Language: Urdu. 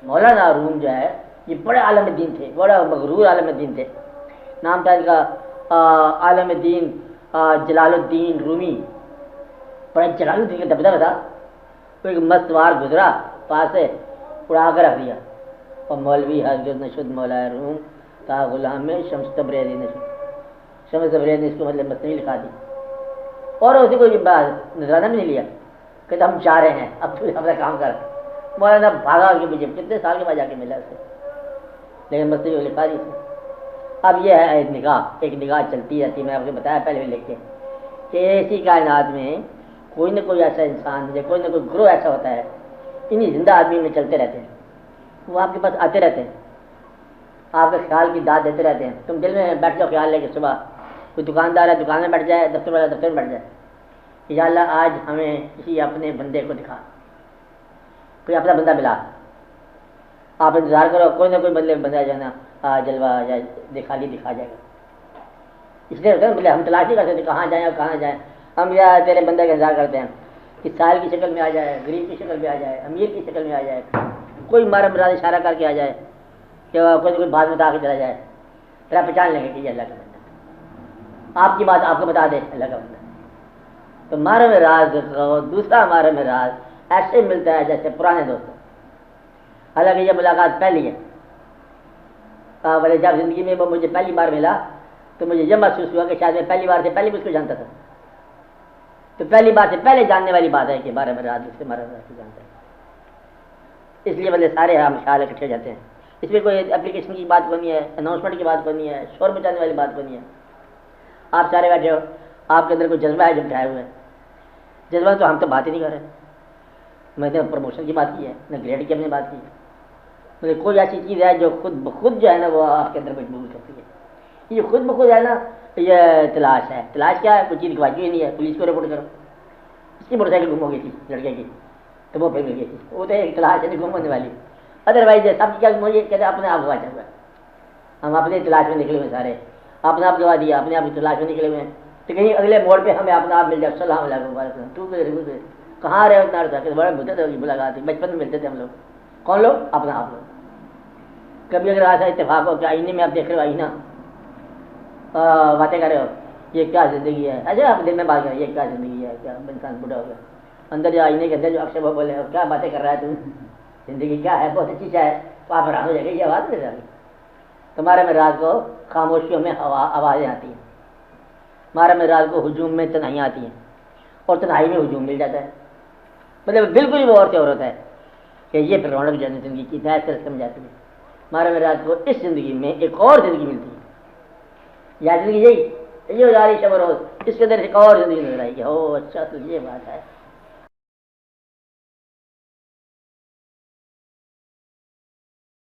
مولانا روم جو ہے یہ بڑے عالم دین تھے، بڑا مغرور عالم دین تھے. نام تھا ان کا عالم دین جلال الدین رومی. بڑا جلال الدین کا دبدبہ تھا. کوئی مستوار گزرا پاس سے اڑا کر رکھ دیا. اور مولوی حضرت نشد مولا روم تا غلام میں شمس تبریزی نے اس کو مطلب مصنوعی لکھا دی. اور اسی کو نذرانہ بھی نہیں لیا کہ ہم چاہ رہے ہیں اب تو اپنا کام کر. مولانا بھاگا کے مجھے کتنے سال کے بعد جا کے ملا اسے، لیکن مصنوعی لکھا دی. اب یہ ہے ایک نگاہ چلتی رہتی. میں آپ کو بتایا پہلے بھی لکھ کے کہ ایسی کائنات میں کوئی نہ کوئی ایسا انسان یا کوئی نہ کوئی گروہ ایسا ہوتا ہے، انہیں زندہ آدمی میں چلتے رہتے ہیں. وہ آپ کے پاس آتے رہتے ہیں، آپ کے خیال کی داد دیتے رہتے ہیں. تم دل میں بیٹھ جاؤ خیال لے کے، صبح کوئی دکاندار ہے دکان میں بیٹھ جائے، دفتر والا دفتر میں بیٹھ جائے کہ یا اللہ آج ہمیں کسی اپنے بندے کو دکھا. کوئی اپنا بندہ ملا، آپ انتظار کرو کوئی نہ کوئی بندہ جو ہے نا جلوہ یا دکھا جائے گا. اس لیے ہوتا ہے بولے ہم تلاش نہیں کرتے تھے کہاں جائیں اور کہاں جائیں. ہم یا تیرے بندے کا انتظار کرتے ہیں کہ سائل کی شکل میں آ جائے، غریب کی شکل میں آ جائے، امیر کی شکل میں آ جائے، کوئی ہمارا مراد اشارہ کر کے آ جائے کہ کوئی نہ کوئی بات بتا کے چلا جائے. پھر آپ پہچان لیں گے کہ یہ اللہ کا بندہ، آپ کی بات آپ کو بتا دے اللہ کا بندہ. تو ہمارے میں راز دوسرا ہمارے میں راز ایسے ملتا ہے جیسے پرانے دوستوں. حالانکہ یہ ملاقات پہلی ہے. بولے جب زندگی میں وہ مجھے پہلی بار ملا تو مجھے یہ محسوس ہوا کہ شاید میں پہلی بار سے پہلے بھی اس کو جانتا تھا. تو پہلی بار سے پہلے جاننے والی بات ہے کہ بارہ میں رات سے ہمارا جانتا ہے. اس لیے بولے سارے ہم خیال اکٹھے جاتے ہیں. اس میں کوئی اپلیکیشن کی بات بنی ہے، اناؤنسمنٹ کی بات بنی ہے، شور مچانے والی بات بنی ہے. آپ سارے بیٹھے ہو، آپ کے اندر کوئی جذبہ ہے جو اٹھائے ہوئے ہیں. جذبہ تو ہم تو بات ہی نہیں کر رہے. میں نے پروموشن کی بات کی ہے، نہ گریڈ کی ہم نے بات کی ہے. مطلب کوئی ایسی چیز ہے جو خود بخود جو ہے نا وہ آپ کے اندر مجبور کرتی ہے. یہ خود بخود ہے نا یہ تلاش ہے. تلاش کیا ہے؟ کوئی چیز گواچی نہیں ہے، پولیس کو رپورٹ کرو. اس کی موٹر سائیکل گم ہو گئی تھی لڑکے کی تو وہ پھر مل گئی تھی. وہ تو ایک تلاش ہے گم ہونے والی. ادروائز سب کیا مجھے کہتے اپنے آپ گواچا ہوا ہے. ہم اپنے تلاش میں نکلے ہوئے سارے، اپنے آپ گوا دیا، اپنے آپ کی تلاش میں نکلے ہوئے ہیں. تو کہیں اگلے موڑ پہ ہمیں اپنا آپ مل جائے. السلام علیکم تو کہاں رہے اتنا عرصہ؟ بڑے مدت ہوگی ملاقات، بچپن میں ملتے تھے ہم لوگ. کون لوگ؟ اپنا آپ لوگ. کبھی اگر ایسا اتفاق ہو کہ آئینے میں آپ دیکھ رہے ہو، آئینہ باتیں کر رہے ہو یہ کیا زندگی ہے. اچھا آپ دل میں بات کریں یہ کیا زندگی ہے، کیا انسان بوڑھا ہو گیا. اندر جو آئینے کے اندر جو اکثر وہ بولے کیا باتیں کر رہا ہے تم، زندگی کیا ہے، بہت اچھی چیز ہے. تو آپ حیران ہو جائے گا یہ آواز نہیں رہی. تمہارے میں رات کو خاموشیوں میں آوازیں آتی ہیں. ہمارے میں رات کو ہجوم میں تنہائیاں آتی ہیں اور تنہائی میں ہجوم مل جاتا ہے. مطلب بالکل وہ عورت ہے کہ یہ پھر رونق جو ہے زندگی کی نہایت طرح سمجھ جاتی ہے. ہمارے میں رات کو اس زندگی میں ایک اور زندگی ملتی ہے. یا زندگی یہی یہ ہو جا رہی شب و روز، اس کے اندر ایک اور زندگی نظر آئی کہ او اچھا تو یہ بات ہے.